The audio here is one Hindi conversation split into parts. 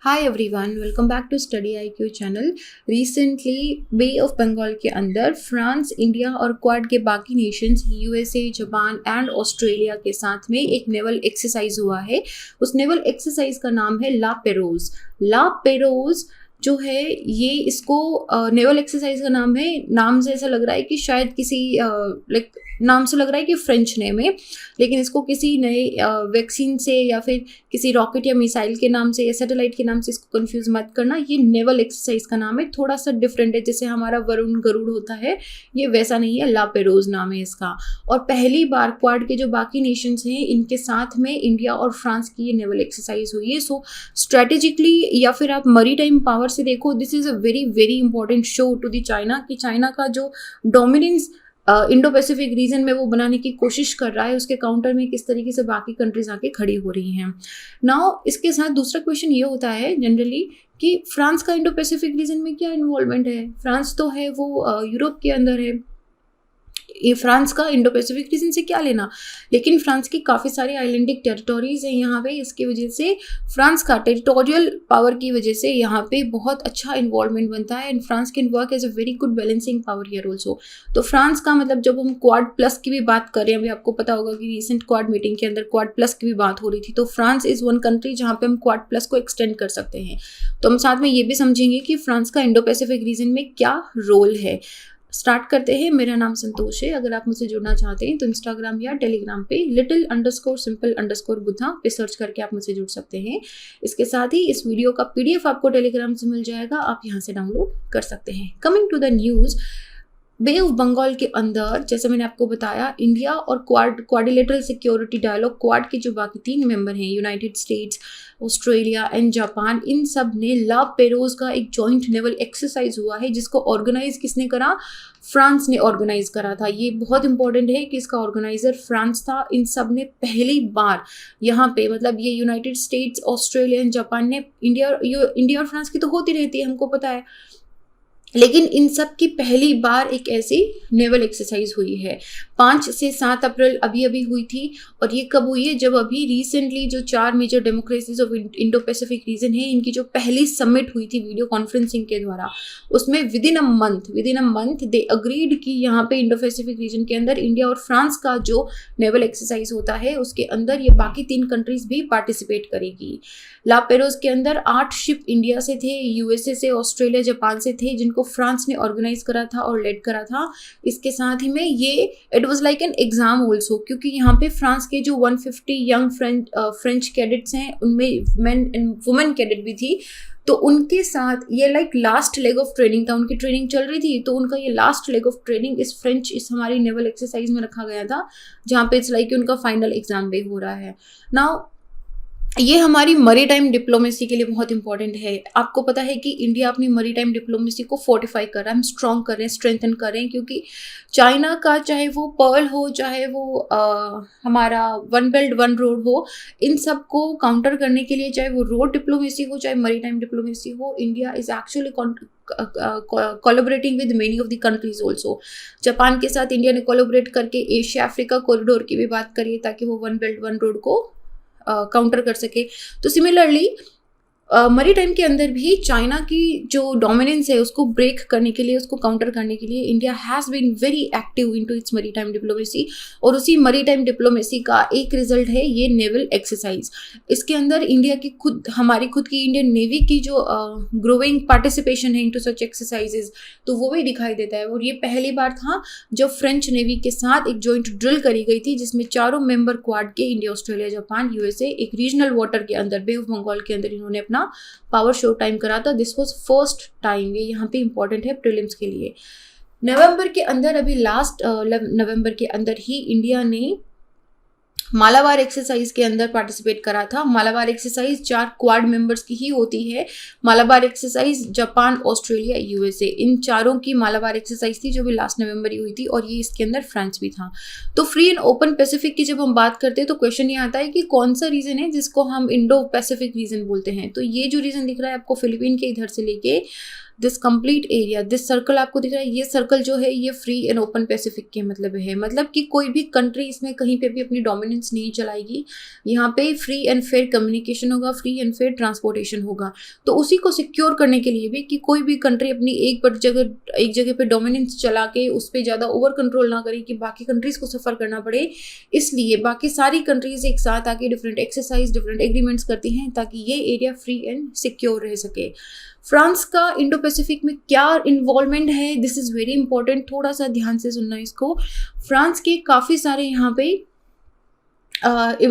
Hi everyone, welcome back to study IQ channel. Recently Bay of Bengal के अंदर फ्रांस, इंडिया और क्वाड के बाकी nations USA, Japan and Australia के साथ में एक नेवल एक्सरसाइज हुआ है। उस नेवल एक्सरसाइज का नाम है ला पेरोज। ला पेरोज जो है ये इसको नेवल एक्सरसाइज का नाम है। नाम से ऐसा लग रहा है कि शायद किसी नाम से लग रहा है कि फ्रेंच नेम है, लेकिन इसको किसी नए वैक्सीन से या फिर किसी रॉकेट या मिसाइल के नाम से या सैटेलाइट के नाम से इसको कंफ्यूज मत करना। ये नेवल एक्सरसाइज का नाम है, थोड़ा सा डिफरेंट है। जैसे हमारा वरुण गरुड़ होता है, ये वैसा नहीं है, ला पेरोज नाम है इसका। और पहली बार क्वाड के जो बाकी नेशंस हैं इनके साथ में इंडिया और फ्रांस की ये नेवल एक्सरसाइज हुई है। सो स्ट्रेटेजिकली या फिर आप मरी टाइम पावर से देखो, this is a very very important show to the China कि चाइना का जो डोमिनेंस इंडो पैसिफिक रीजन में वो बनाने की कोशिश कर रहा है, उसके काउंटर में किस तरीके से बाकी कंट्रीज आके खड़ी हो रही हैं। नाउ इसके साथ दूसरा क्वेश्चन ये होता है जनरली कि फ्रांस का इंडो पैसिफिक रीजन में क्या इन्वॉल्वमेंट है। फ्रांस तो है वो यूरोप के अंदर है, ये फ्रांस का इंडो पैसिफिक रीजन से क्या लेना। लेकिन फ्रांस की काफ़ी सारी आइलैंडिक टेरिटोरीज हैं यहाँ पे, इसकी वजह से फ्रांस का टेरिटोरियल पावर की वजह से यहाँ पे बहुत अच्छा इन्वॉल्वमेंट बनता है and France can work as a very good balancing power here also. तो फ्रांस का मतलब जब हम क्वाड प्लस की भी बात करें, अभी आपको पता होगा कि रिसेंट क्वाड मीटिंग के अंदर क्वाड प्लस की भी बात हो रही थी, तो फ्रांस इज़ वन कंट्री जहाँ पे हम क्वाड प्लस को एक्सटेंड कर सकते हैं। तो हम साथ में ये भी समझेंगे कि फ्रांस का इंडो पैसिफिक रीजन में क्या रोल है। स्टार्ट करते हैं। मेरा नाम संतोष है। अगर आप मुझसे जुड़ना चाहते हैं तो इंस्टाग्राम या टेलीग्राम पे little_simple_बुद्धा पे सर्च करके आप मुझसे जुड़ सकते हैं। इसके साथ ही इस वीडियो का पीडीएफ आपको टेलीग्राम से मिल जाएगा, आप यहाँ से डाउनलोड कर सकते हैं। Coming to the news, Bay of Bengal के अंदर जैसे मैंने आपको बताया, इंडिया और क्वाड्रिलेटरल सिक्योरिटी डायलॉग, क्वाड के जो बाकी 3 मेंबर हैं, United States, Australia and Japan, इन सब ने ला पेरोज का एक जॉइंट नेवल एक्सरसाइज हुआ है, जिसको ऑर्गेनाइज किसने करा? फ्रांस ने ऑर्गेनाइज करा था। ये बहुत इंपॉर्टेंट है कि इसका ऑर्गेनाइजर फ्रांस था। इन सब ने पहली बार यहाँ पे, मतलब ये United States, Australia and Japan ने, इंडिया और फ्रांस की तो होती रहती है, हमको पता है, लेकिन इन सब की पहली बार एक ऐसी नेवल एक्सरसाइज हुई है। 5 से 7 अप्रैल अभी अभी हुई थी। और ये कब हुई है? जब अभी रिसेंटली जो 4 major democracies of Indo Pacific region है, इनकी जो पहली समिट हुई थी वीडियो कॉन्फ्रेंसिंग के द्वारा, उसमें with in a month they agreed कि यहाँ पे इंडो पैसिफिक रीजन के अंदर इंडिया और फ्रांस का जो नेवल एक्सरसाइज होता है उसके अंदर ये बाकी 3 कंट्रीज भी पार्टिसिपेट करेगी। ला पेरोज के अंदर 8 शिप इंडिया से थे, यूएसए से, ऑस्ट्रेलिया, जापान से थे, जिनको फ्रांस ने ऑर्गेनाइज करा था और लेड करा था। इसके साथ ही में ये it was like an exam also, क्योंकि यहाँ पे फ्रांस के जो 150 यंग फ्रेंच कैडेट्स हैं, उनमें मेन एंड वुमेन कैडेट भी थी। तो उनके साथ ये like last leg of training था, उनकी ट्रेनिंग चल रही थी, तो उनका ये लास्ट लेग ऑफ ट्रेनिंग इस हमारी नेवल एक्सरसाइज में रखा गया था, जहाँ पे इट्स लाइक उनका फाइनल एग्जाम भी हो रहा है। नाउ ये हमारी मरी टाइम डिप्लोमेसी के लिए बहुत इंपॉर्टेंट है। आपको पता है कि इंडिया अपनी मरी टाइम डिप्लोमेसी को फोर्टिफाई कर रहा है, हम स्ट्रॉन्ग कर रहे हैं, स्ट्रेंथन कर रहे हैं, क्योंकि चाइना का चाहे वो पर्ल हो, चाहे वो हमारा वन बेल्ट वन रोड हो, इन सब को काउंटर करने के लिए, चाहे वो रोड डिप्लोमेसी हो, चाहे मरी टाइम डिप्लोमेसी हो, India is actually collaborating with many of the countries also. Japan के साथ इंडिया ने कोलैबोरेट करके एशिया अफ्रीका कॉरिडोर की भी बात करी, ताकि वो वन बेल्ट वन रोड को काउंटर कर सके। तो सिमिलरली मरी टाइम के अंदर भी चाइना की जो डोमिनेंस है उसको ब्रेक करने के लिए, उसको काउंटर करने के लिए India has been very active into its maritime diplomacy. और उसी मरी टाइम डिप्लोमेसी का एक रिजल्ट है ये नेवल एक्सरसाइज। इसके अंदर इंडिया की हमारी खुद की इंडियन नेवी की जो ग्रोइंग पार्टिसिपेशन है इनटू सच एक्सरसाइजेज, तो वो भी दिखाई देता है। और ये पहली बार था जब फ्रेंच नेवी के साथ एक जॉइंट ड्रिल करी गई थी, जिसमें चारों मेंबर क्वाड के, इंडिया, ऑस्ट्रेलिया, जापान, यूएसए, एक रीजनल वाटर के अंदर, बे ऑफ बंगाल के अंदर इन्होंने अपना पावर शो टाइम करा था। This was first time. ये यहाँ पे इंपॉर्टेंट है प्रीलिम्स के लिए। नवंबर के अंदर, अभी लास्ट नवंबर के अंदर ही इंडिया ने मालाबार एक्सरसाइज के अंदर पार्टिसिपेट करा था। मालाबार एक्सरसाइज 4 क्वाड मेंबर्स की ही होती है। Malabar exercise Japan, Australia, USA, इन चारों की मालाबार एक्सरसाइज थी, जो भी लास्ट नवंबर ही हुई थी, और ये इसके अंदर फ्रांस भी था। तो फ्री एंड ओपन पैसिफिक की जब हम बात करते हैं तो क्वेश्चन ये आता है कि कौन सा रीजन है जिसको हम इंडो पैसिफिक रीजन बोलते हैं। तो ये जो रीजन दिख रहा है आपको, फिलीपीन के इधर से लेके this complete area, this circle आपको दिख रहा है, ये सर्कल जो है ये फ्री एंड ओपन पैसिफिक के मतलब है, मतलब कि कोई भी कंट्री इसमें कहीं पे भी अपनी डोमिनेंस नहीं चलाएगी। यहाँ पे फ्री एंड फेयर कम्युनिकेशन होगा, फ्री एंड फेयर ट्रांसपोर्टेशन होगा। तो उसी को सिक्योर करने के लिए भी कि कोई भी कंट्री अपनी एक जगह पे डोमिनेंस चला के उस पर ज़्यादा ओवर कंट्रोल ना करे कि बाकी कंट्रीज को सफ़र करना पड़े, इसलिए बाकी सारी कंट्रीज एक साथ आके डिफरेंट एक्सरसाइज, डिफरेंट एग्रीमेंट्स करती हैं ताकि ये एरिया फ्री एंड सिक्योर रह सके। फ्रांस का इंडो पैसिफिक में क्या इन्वॉल्वमेंट है, दिस इज़ वेरी इंपॉर्टेंट, थोड़ा सा ध्यान से सुनना इसको। फ्रांस के काफ़ी सारे यहाँ पे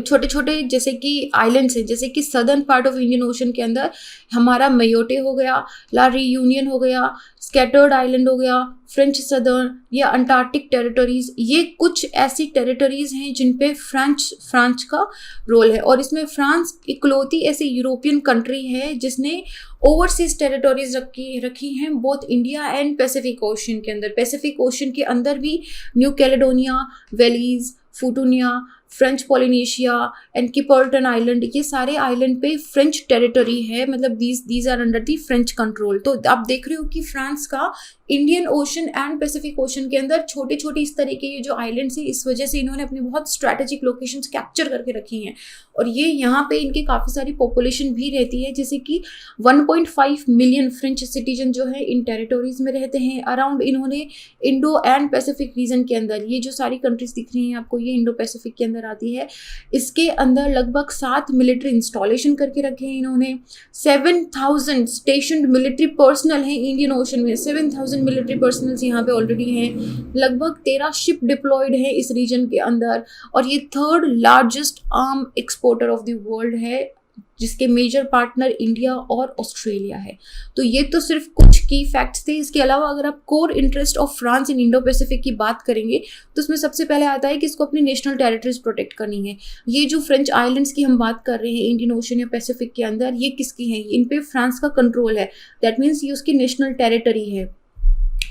छोटे छोटे जैसे कि आइलैंड्स हैं, जैसे कि southern part of Indian ocean के अंदर हमारा मयोटे हो गया, ला रियूनियन हो गया, स्कैटर्ड आइलैंड हो गया, फ्रेंच सदर्न या अंटार्कटिक टेरिटरीज, ये कुछ ऐसी टेरिटरीज हैं जिन पे फ्रांस का रोल है। और इसमें फ्रांस इकलौती ऐसी यूरोपियन कंट्री है जिसने ओवरसीज टेरिटरीज रखी हैं both India and Pacific Ocean के अंदर। पैसिफिक ओशन के अंदर भी New Caledonia, Wallis, Futuna, French Polynesia and Clipperton Island, ये सारे आइलैंड पे फ्रेंच टेरिटरी है, मतलब these are under the French control. तो आप देख रहे हो कि फ्रांस का Indian Ocean and Pacific Ocean के अंदर छोटे छोटे इस तरह के ये जो आइलैंड्स हैं, इस वजह से इन्होंने अपनी बहुत स्ट्रैटेजिक लोकेशंस कैप्चर करके रखी हैं। और ये यहाँ पे इनकी काफ़ी सारी पॉपुलेशन भी रहती है, जैसे कि 1.5 मिलियन फ्रेंच सिटीजन जो है इन टेरिटोरीज में रहते हैं अराउंड। इन्होंने इंडो एंड पैसिफिक रीजन के अंदर ये जो सारी कंट्रीज दिख रही हैं आपको, ये इंडो पैसिफिक के अंदर आती है। इसके अंदर लगभग 7 मिलिट्री इंस्टॉलेशन करके रखे हैं इन्होंने। 7,000 स्टेशनड मिलिट्री पर्सनल हैं इंडियन ओशन में, 7,000 मिलिट्री पर्सनल्स यहाँ पे ऑलरेडी हैं। लगभग 13 शिप डिप्लॉयड है इस रीजन के अंदर। और ये 3rd largest arm exporter of the world है, जिसके मेजर पार्टनर इंडिया और ऑस्ट्रेलिया है। तो ये तो सिर्फ कुछ की फैक्ट्स थे। इसके अलावा अगर आप core interest of France in Indo Pacific की बात करेंगे तो उसमें सबसे पहले आता है कि इसको अपनी नेशनल टेरिटरीज प्रोटेक्ट करनी है। ये जो फ्रेंच आइलैंड्स की हम बात कर रहे हैं इंडियन ओशन या पैसिफिक के अंदर, ये किसकी हैं? इन पे फ्रांस का कंट्रोल है, दैट मीन्स ये उसकी नेशनल टेरिटरी है।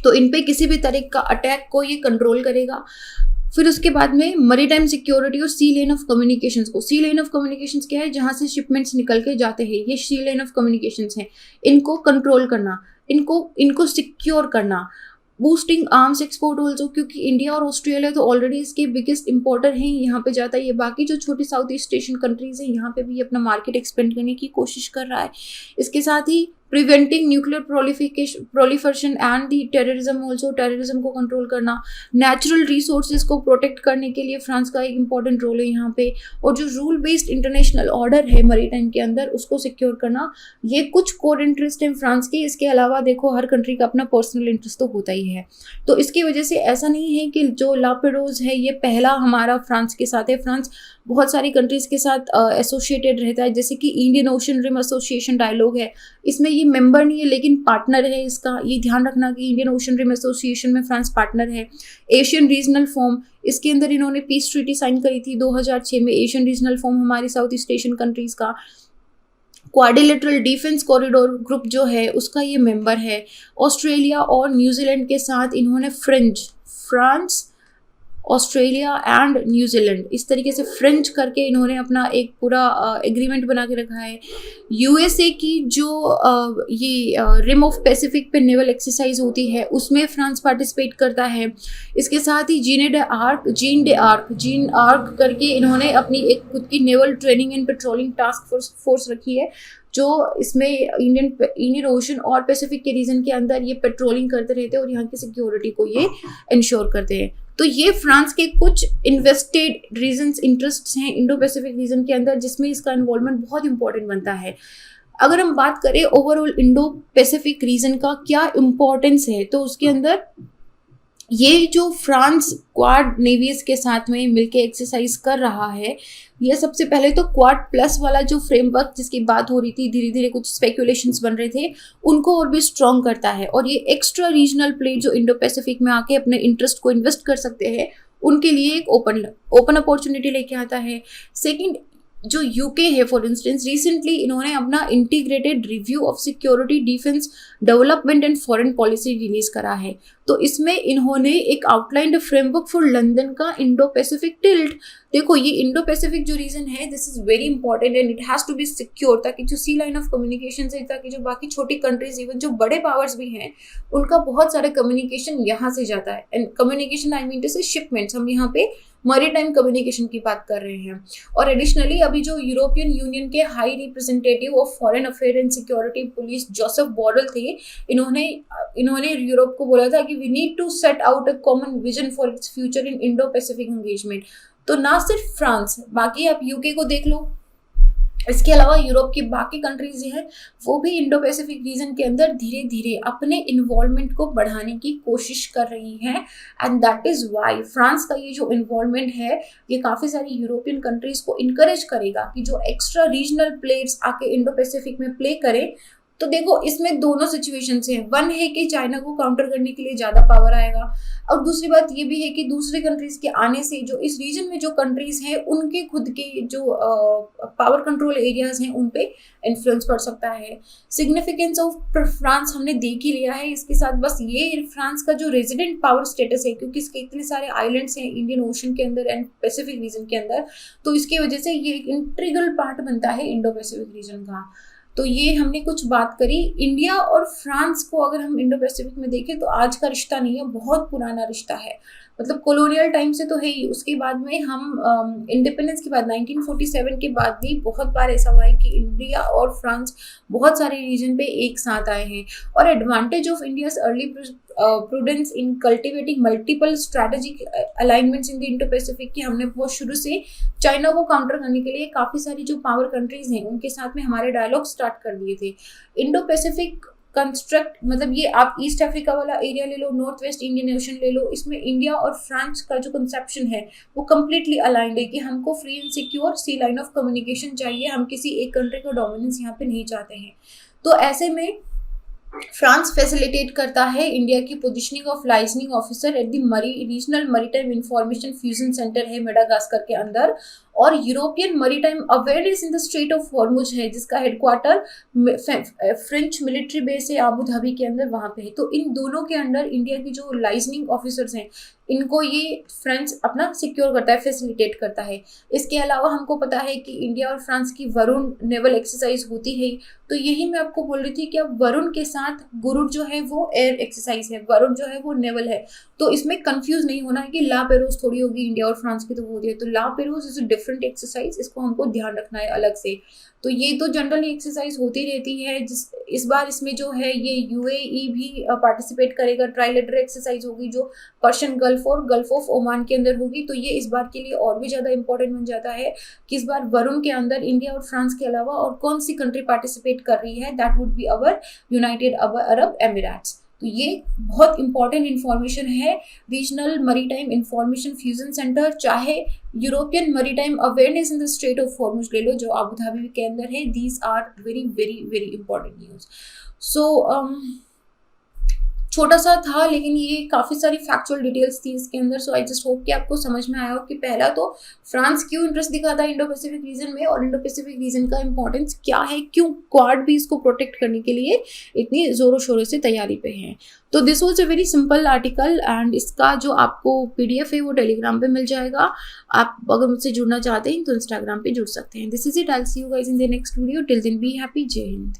तो इन पे किसी भी तरह का अटैक को ये कंट्रोल करेगा। फिर उसके बाद में मरीटाइम सिक्योरिटी और सी लेन ऑफ कम्युनिकेशंस को, सी लेन ऑफ कम्युनिकेशंस क्या है? जहाँ से शिपमेंट्स निकल के जाते हैं, ये सी लेन ऑफ कम्युनिकेशंस हैं। इनको कंट्रोल करना, इनको सिक्योर करना। बूस्टिंग आर्म्स एक्सपोर्ट ऑल्सो, क्योंकि इंडिया और ऑस्ट्रेलिया तो ऑलरेडी इसके बिगेस्ट इंपोर्टर हैं, यहाँ पे जाता है। ये बाकी जो छोटी साउथ ईस्ट एशियन कंट्रीज हैं, यहाँ पे भी अपना मार्केट एक्सपेंड करने की कोशिश कर रहा है। इसके साथ ही preventing nuclear proliferation and the terrorism also, terrorism को कंट्रोल करना। नेचुरल रिसोर्सेज को प्रोटेक्ट करने के लिए फ्रांस का एक इंपॉर्टेंट रोल है यहाँ पे। और जो रूल बेस्ड इंटरनेशनल ऑर्डर है मरीटाइम के अंदर, उसको सिक्योर करना। ये कुछ कोर इंटरेस्ट हैं फ्रांस के। इसके अलावा देखो हर कंट्री का अपना पर्सनल इंटरेस्ट तो होता ही है। तो इसकी वजह से ऐसा नहीं है कि जो लापेडोज है ये पहला हमारा फ्रांस के साथ है। फ्रांस बहुत सारी कंट्रीज के साथ एसोसिएटेड रहता है, जैसे कि Indian Ocean Rim Association dialogue है, इसमें ये मेंबर नहीं है लेकिन पार्टनर है इसका। ये ध्यान रखना कि इंडियन ओशन रिम एसोसिएशन में फ्रांस पार्टनर है। एशियन रीजनल फोरम, इसके अंदर इन्होंने पीस ट्रीटी साइन करी थी 2006 में। एशियन रीजनल फोरम हमारी साउथ ईस्ट एशियन कंट्रीज का। क्वाड्रिलेटरल डिफेंस कॉरिडोर ग्रुप जो है उसका ये मेंबर है। ऑस्ट्रेलिया और न्यूजीलैंड के साथ इन्होंने फ्रांस, ऑस्ट्रेलिया एंड न्यूजीलैंड, इस तरीके से फ्रेंच करके इन्होंने अपना एक पूरा एग्रीमेंट बना के रखा है। यूएसए की जो ये रिम ऑफ पैसिफिक पे नेवल एक्सरसाइज होती है उसमें फ्रांस पार्टिसिपेट करता है। इसके साथ ही जीन डे आर्क करके इन्होंने अपनी एक खुद की naval training and patrolling task force रखी है, जो इसमें इंडियन ओशन और पैसिफिक के रीजन के अंदर ये पेट्रोलिंग करते रहते हैं और यहाँ की सिक्योरिटी को ये इंश्योर करते हैं। तो ये फ्रांस के कुछ इन्वेस्टेड रीजन्स, इंटरेस्ट्स हैं इंडो पैसिफिक रीजन के अंदर, जिसमें इसका इन्वॉल्वमेंट बहुत इंपॉर्टेंट बनता है। अगर हम बात करें ओवरऑल इंडो पैसिफिक रीजन का क्या इम्पोर्टेंस है, तो उसके अंदर ये जो फ्रांस क्वाड नेवीज के साथ में मिलके एक्सरसाइज कर रहा है, ये सबसे पहले तो क्वाड प्लस वाला जो फ्रेमवर्क जिसकी बात हो रही थी, धीरे धीरे कुछ स्पेकुलेशंस बन रहे थे, उनको और भी स्ट्रॉन्ग करता है। और ये एक्स्ट्रा रीजनल प्लेयर जो इंडो पैसिफिक में आके अपने इंटरेस्ट को इन्वेस्ट कर सकते हैं, उनके लिए एक ओपन अपॉर्चुनिटी लेके आता है। सेकंड, जो यूके है फॉर इंस्टेंस, रिसेंटली इन्होंने अपना integrated review of security, defence, development and foreign policy release करा है। तो इसमें इन्होंने एक आउटलाइंड फ्रेमवर्क फॉर लंदन का इंडो पैसिफिक टिल्ट। देखो ये इंडो पैसिफिक जो रीजन है, this is very important and it has to be secure, ताकि जो सी लाइन ऑफ कम्युनिकेशन है, ताकि जो बाकी छोटी कंट्रीज, इवन जो बड़े पावर्स भी हैं, उनका बहुत सारे कम्युनिकेशन यहाँ से जाता है। And communication I mean to say shipments, हम यहाँ पे मैरीटाइम कम्युनिकेशन की बात कर रहे हैं। और एडिशनली अभी जो यूरोपियन यूनियन के high representative of foreign affair and security policy Joseph Borrell थे, इन्होंने यूरोप को बोला था कि we need to set out a common vision for its future in Indo Pacific engagement. तो ना सिर्फ फ्रांस, बाकी आप यूके को देख लो, इसके अलावा यूरोप की बाकी कंट्रीज हैं वो भी इंडो पैसिफिक रीजन के अंदर धीरे धीरे अपने इन्वॉल्वमेंट को बढ़ाने की कोशिश कर रही हैं। And that is why France का ये जो इन्वॉल्वमेंट है, ये काफ़ी सारी यूरोपियन कंट्रीज को इनकरेज करेगा कि जो एक्स्ट्रा रीजनल प्लेयर्स आके इंडो पैसिफिक में प्ले करें। तो देखो इसमें दोनों सिचुएशन हैं, वन है कि चाइना को काउंटर करने के लिए ज़्यादा पावर आएगा, और दूसरी बात ये भी है कि दूसरे कंट्रीज के आने से जो इस रीजन में जो कंट्रीज हैं उनके खुद के जो पावर कंट्रोल एरियाज हैं उन पे इन्फ्लुएंस पड़ सकता है। सिग्निफिकेंस ऑफ फ्रांस हमने देख ही लिया है, इसके साथ बस ये फ्रांस का जो रेजिडेंट पावर स्टेटस है, क्योंकि इसके इतने सारे आइलैंड्स हैं इंडियन ओशन के अंदर एंड पैसिफिक रीजन के अंदर, तो इसकी वजह से ये एक इंटीग्रल पार्ट बनता है इंडो पैसिफिक रीजन का। तो ये हमने कुछ बात करी। इंडिया और फ्रांस को अगर हम इंडो पैसिफिक में देखें तो आज का रिश्ता नहीं है, बहुत पुराना रिश्ता है, मतलब कॉलोनियल टाइम से तो है ही। उसके बाद में हम इंडिपेंडेंस के बाद 1947 के बाद भी बहुत बार ऐसा हुआ है कि इंडिया और फ्रांस बहुत सारे रीजन पे एक साथ आए हैं। और advantage of India's early prudence in cultivating multiple strategic alignments in the Indo Pacific, कि हमने बहुत शुरू से चाइना को काउंटर करने के लिए काफ़ी सारी जो पावर कंट्रीज हैं उनके साथ में हमारे डायलॉग स्टार्ट कर दिए थे। इंडो पैसिफिक कंस्ट्रक्ट, मतलब ये आप ईस्ट अफ्रीका वाला एरिया ले लो, नॉर्थ वेस्ट इंडियन ओशन ले लो, इसमें इंडिया और फ्रांस का जो कंसेप्शन है वो कम्प्लीटली अलाइंड है कि हमको free and secure sea line of communication चाहिए, हम किसी एक कंट्री का डोमिनेंस यहाँ पे नहीं चाहते हैं। तो ऐसे में फ्रांस फैसिलिटेट करता है इंडिया की positioning of liaisoning officer at the regional maritime information fusion centre है मेडागास्कर के अंदर, और European maritime awareness in the Strait of Hormuz है जिसका हेडक्वार्टर फ्रेंच मिलिट्री बेस है आबू धाबी के अंदर, वहाँ पे है। तो इन दोनों के अंडर इंडिया की जो लाइजनिंग ऑफिसर्स हैं इनको ये फ्रांस अपना सिक्योर करता है, फैसिलिटेट करता है। इसके अलावा हमको पता है कि इंडिया और फ्रांस की वरुण नेवल एक्सरसाइज होती है, तो यही मैं आपको बोल रही थी कि अब वरुण के साथ गुरुड़ जो है वो एयर एक्सरसाइज है, वरुण जो है वो नेवल है। तो इसमें कंफ्यूज नहीं होना है कि ला पेरोज थोड़ी होगी इंडिया और फ्रांस की तो होती है, तो La Perouse is a different exercise, इसको हमको ध्यान रखना है अलग से। तो ये तो जनरली एक्सरसाइज होती रहती है, इस बार इसमें जो है ये यूएई भी पार्टिसिपेट करेगा, ट्राइलेटरल एक्सरसाइज होगी जो पर्शियन गल्फ और गल्फ ऑफ ओमान के अंदर होगी। तो ये इस बार के लिए और भी ज़्यादा इंपॉर्टेंट बन जाता है कि इस बार वरुण के अंदर इंडिया और फ्रांस के अलावा और कौन सी कंट्री पार्टिसिपेट कर रही है, that would be our United Arab Emirates. तो ये बहुत इंपॉर्टेंट इंफॉर्मेशन है। Regional maritime information fusion centre, चाहे European maritime awareness in the Strait of Hormuz ले लो जो आबू धाबी के अंदर है, these are very very very important news. So छोटा सा था लेकिन ये काफ़ी सारी फैक्चुअल डिटेल्स थी इसके अंदर। सो आई जस्ट होप कि आपको समझ में आया हो कि पहला तो फ्रांस क्यों इंटरेस्ट दिखाता है इंडो पैसिफिक रीजन में, और इंडो पैसिफिक रीजन का इंपॉर्टेंस क्या है, क्यों क्वाड भी इसको प्रोटेक्ट करने के लिए इतनी ज़ोरों शोरों से तैयारी पे है। तो this was a very simple article and इसका जो आपको PDF है वो टेलीग्राम पे मिल जाएगा। आप अगर मुझसे जुड़ना चाहते हैं तो इंस्टाग्राम पे जुड़ सकते हैं। This is it, I will see you guys in the next video. Till then be happy, Jai Hind.